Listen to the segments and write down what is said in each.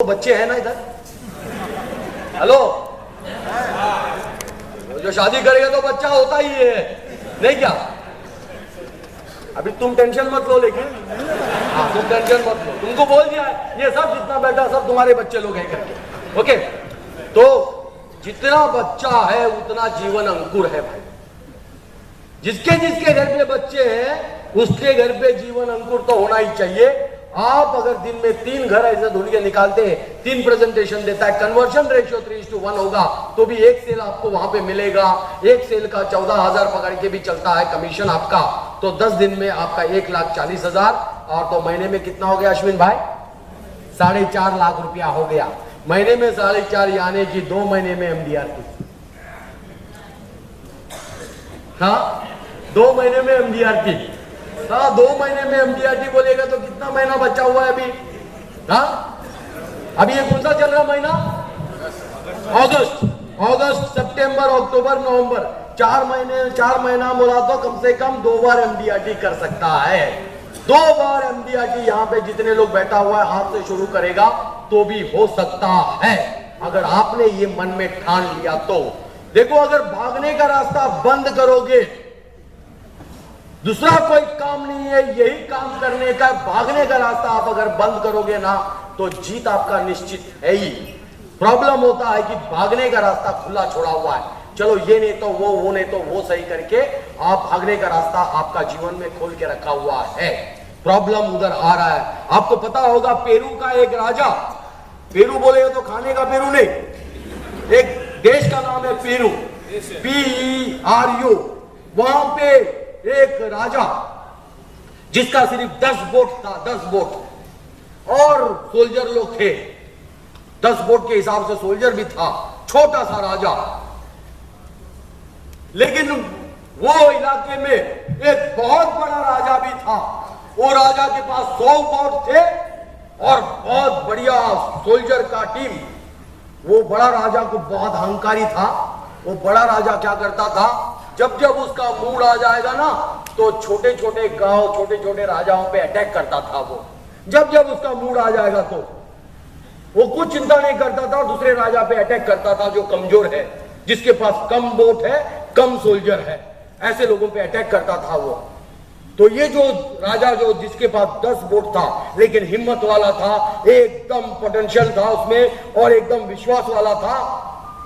बच्चे हैं ना इधर? हेलो, जो शादी करेगा तो बच्चा होता ही है, नहीं क्या? अभी तुम टेंशन मत लो, लेकिन हाँ तुम टेंशन मत लो, तुमको बोल दिया ये सब जितना बैठा सब तुम्हारे बच्चे लोग हैं करके। ओके, तो जितना बच्चा है उतना जीवन अंकुर है भाई। जिसके जिसके घर पे बच्चे हैं उसके घर पे जीवन अंकुर तो होना ही चाहिए। आप अगर दिन में 3 घर ऐसे ढूंढ के निकालते हैं, 3 प्रेजेंटेशन देता है, कन्वर्शन रेशियो 3:1 होगा तो भी एक सेल आपको वहां पे मिलेगा। एक सेल का 14,000 पकड़ के भी चलता है कमीशन आपका, तो 10 दिन में आपका 1,40,000। और तो महीने में कितना हो गया अश्विन भाई? 4.5 लाख रुपया हो गया। महीने में 4.5 यानी कि 2 महीने में MDRT। हाँ 2 महीने में MDRT। हाँ 2 महीने में MDRT बोलेगा तो कितना महीना बचा हुआ है अभी? हाँ अभी ये कौन सा चल रहा महीना? अगस्त, सितंबर, अक्टूबर, नवंबर, 4 महीने। 4 महीना बोला तो कम से कम 2 बार MDRT कर सकता है। 2 बार MDRT यहाँ पे जितने लोग बैठा हुआ है हाथ से शुरू करेगा तो भी हो सकता है, अगर आपने ये मन में ठान लिया तो। देखो, अगर भागने का रास्ता बंद करोगे, दूसरा कोई काम नहीं है, यही काम करने का, भागने का रास्ता आप अगर बंद करोगे ना तो जीत आपका निश्चित है ही। प्रॉब्लम होता है कि भागने का रास्ता खुला छोड़ा हुआ है, चलो ये नहीं तो वो नहीं तो वो, सही करके आप भागने का रास्ता आपका जीवन में खोल के रखा हुआ है। प्रॉब्लम उधर आ रहा है। आपको पता होगा पेरू का एक राजा, पेरू बोलेगा तो खाने का पेरू नहीं, एक देश का नाम है पेरू, PERU। वहां पे एक राजा जिसका सिर्फ 10 बोट था, 10 बोट, और सोल्जर लोग थे। 10 बोट के हिसाब से सोल्जर भी था, छोटा सा राजा। लेकिन वो इलाके में एक बहुत बड़ा राजा भी था। वो राजा के पास 100 बोट थे और बहुत बढ़िया सोल्जर का टीम। वो बड़ा राजा को बहुत अहंकारी था। वो बड़ा राजा क्या करता था, जब जब उसका मूड आ जाएगा ना तो छोटे छोटे गांव, छोटे छोटे राजाओं पे अटैक करता था। वो जब जब उसका मूड आ जाएगा तो वो कुछ चिंता नहीं करता था, दूसरे राजा पे अटैक करता था जो कमजोर है, जिसके पास कम बोट है, कम सोल्जर है, ऐसे लोगों पे अटैक करता था वो। तो ये जो राजा जो जिसके पास 10 बोट था लेकिन हिम्मत वाला था, एकदम पोटेंशियल था उसमें और एकदम विश्वास वाला था,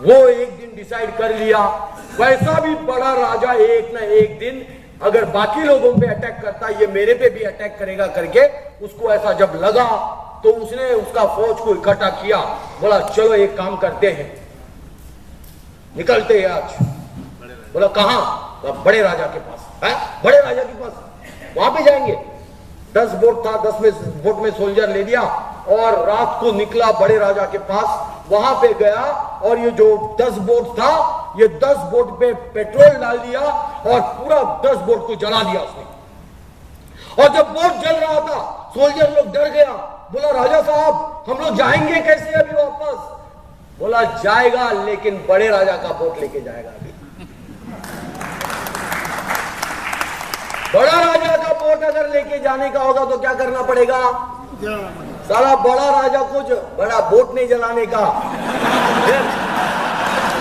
वो एक दिन डिसाइड कर लिया, वैसा भी बड़ा राजा एक ना एक दिन अगर बाकी लोगों पे अटैक करता, ये मेरे पे भी अटैक करेगा करके उसको ऐसा जब लगा तो उसने उसका फौज को इकट्ठा किया। बोला चलो एक काम करते हैं, निकलते हैं आज। बोला कहां? बड़े राजा के पास है। बड़े राजा के पास वहां पे जाएंगे। 10 बोट था, 10 में बोट में सोल्जर ले लिया और रात को निकला बड़े राजा के पास। वहां पे गया और ये जो 10 बोट था, ये 10 बोट पे पेट्रोल डाल दिया और पूरा 10 बोट को जला दिया उसने। और जब बोट जल रहा था सोल्जर लोग डर गया। बोला राजा साहब हम लोग जाएंगे कैसे अभी वापस? बोला जाएगा लेकिन बड़े राजा का बोट लेके जाएगा अभी। बड़ा राजा का बोट अगर लेके जाने का होगा तो क्या करना पड़ेगा? साला बड़ा राजा को बड़ा बोट नहीं जलाने का,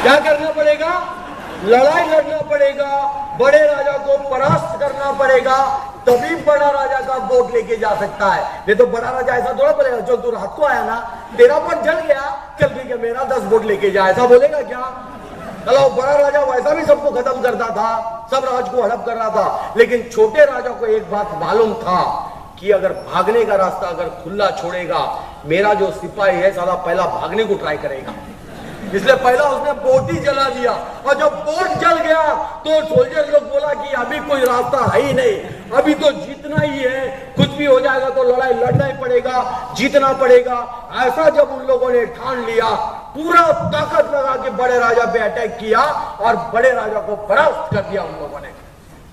क्या करना पड़ेगा? लड़ाई लड़ना पड़ेगा, बड़े राजा को परास्त करना पड़ेगा, तभी बड़ा राजा का बोट लेके जा सकता है। नहीं तो बड़ा राजा ऐसा थोड़ा बोलेगा, जो तू रात को आया ना, तेरा बोट जल गया, चल ठीक है मेरा 10 बोट लेके जा, ऐसा बोलेगा क्या? चलो बड़ा राजा वैसा भी सबको खत्म करता था, सब राज को हड़प कर रहा था। लेकिन छोटे राजा को एक बात मालूम था कि अगर भागने का रास्ता अगर खुला छोड़ेगा, मेरा जो सिपाही है साला पहला भागने को ट्राई करेगा, इसलिए पहला उसने बोट ही जला दिया। और जब बोट जल गया तो सोल्जर लोग बोला कि अभी कोई रास्ता है ही नहीं, अभी तो जीतना ही है, कुछ भी हो जाएगा तो लड़ाई लड़ना ही पड़ेगा, जीतना पड़ेगा। ऐसा जब उन लोगों ने ठान लिया, पूरा ताकत लगा के बड़े राजा पे अटैक किया और बड़े राजा को परास्त कर दिया उन लोगों ने।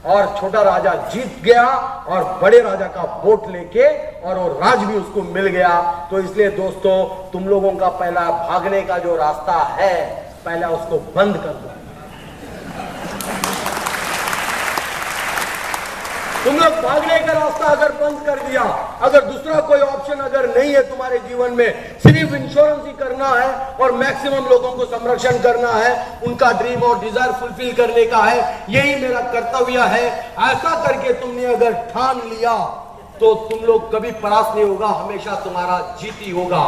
और छोटा राजा जीत गया और बड़े राजा का बोट लेके, और वो राज भी उसको मिल गया। तो इसलिए दोस्तों, तुम लोगों का पहला भागने का जो रास्ता है, पहला उसको बंद कर दो। तुम लोग भागने का रास्ता अगर बंद कर दिया, अगर दूसरा कोई ऑप्शन अगर नहीं है तुम्हारे जीवन में, सिर्फ इंश्योरेंस ही करना है और मैक्सिमम लोगों को संरक्षण करना है, उनका ड्रीम और डिजायर फुलफिल करने का है, यही मेरा कर्तव्य है, ऐसा करके तुमने अगर ठान लिया तो तुम लोग कभी परास्त नहीं होगा, हमेशा तुम्हारा जीत ही होगा।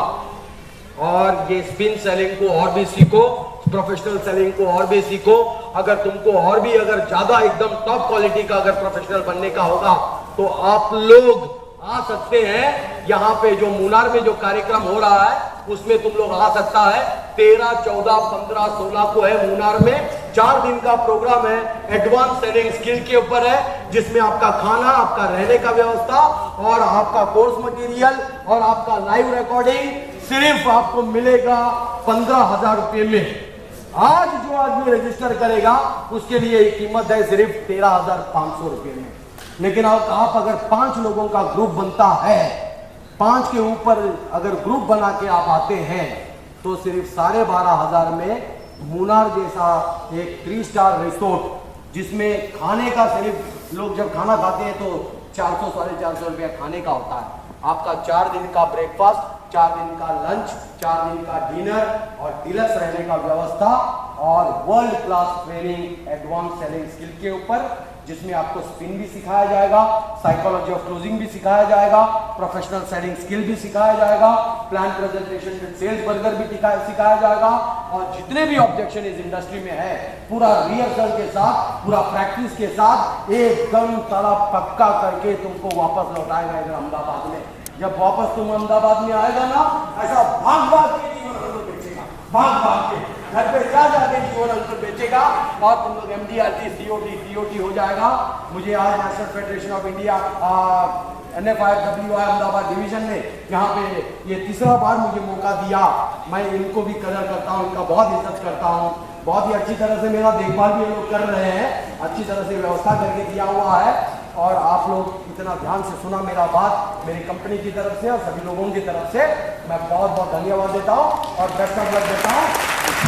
और ये स्पिन सेलिंग को और भी सीखो, प्रोफेशनल सेलिंग को और भी सीखो। अगर तुमको और भी अगर ज्यादा एकदम टॉप क्वालिटी का अगर प्रोफेशनल बनने का होगा तो आप लोग आ सकते हैं। यहाँ पे जो मुनार में जो कार्यक्रम हो रहा है उसमें तुम लोग आ सकता है। 13, 14, 15, 16 को है मुनार में, 4 दिन का प्रोग्राम है, एडवांस सेलिंग स्किल के ऊपर है, जिसमें आपका खाना, आपका रहने का व्यवस्था और आपका कोर्स मटेरियल और आपका लाइव रिकॉर्डिंग सिर्फ आपको मिलेगा 15,000 रुपये में। आज जो आदमी रजिस्टर करेगा उसके लिए कीमत है सिर्फ 13,500 रुपये में। लेकिन आप अगर 5 लोगों का ग्रुप बनता है, 5 के ऊपर अगर ग्रुप बना के आप आते हैं तो सिर्फ 12,500 में मुनार जैसा एक 3 स्टार रिसोर्ट, जिसमें खाने का सिर्फ लोग जब खाना खाते हैं तो 400 450 रुपया खाने का होता है। आपका 4 दिन का ब्रेकफास्ट, 4 दिन का लंच, 4 दिन का डिनर और डिलक्स रहने का व्यवस्था और world class training advance selling skill के ऊपर, जिसमें आपको स्पिन भी सिखाया जाएगा, साइकोलॉजी ऑफ क्लोजिंग भी सिखाया जाएगा, प्रोफेशनल सेलिंग स्किल भी सिखाया जाएगा, plan presentation with sales burger भी सिखाया जाएगा और जितने भी ऑब्जेक्शन इस इंडस्ट्री में है पूरा रिहर्सल के साथ, पूरा प्रैक्टिस के साथ एकदम सारा पक्का करके तुमको वापस लौटाएगा इधर अहमदाबाद में। जब वापस तुम अहमदाबाद में आएगा ना, ऐसा भाग भाग के जीवन अंकुर बेचेगा, भाग भाग के घर पे जा जाके जीवन अंकुर बेचेगा और तुम लोग MDRT COT हो जाएगा। मुझे आज national federation of India NFIWI Ahmedabad division ने यहाँ पे ये तीसरा बार मुझे मौका दिया। मैं इनको भी कदर करता हूँ, इनका बहुत इज्जत करता हूँ। बहुत ही अच्छी तरह से मेरा देखभाल भी ये लोग कर रहे हैं, अच्छी तरह से व्यवस्था करके दिया हुआ है और आप लोग इतना ध्यान से सुना मेरा बात। मेरी कंपनी की तरफ से और सभी लोगों की तरफ से मैं बहुत बहुत धन्यवाद देता हूँ और बेस्ट ऑफ लक देता हूँ।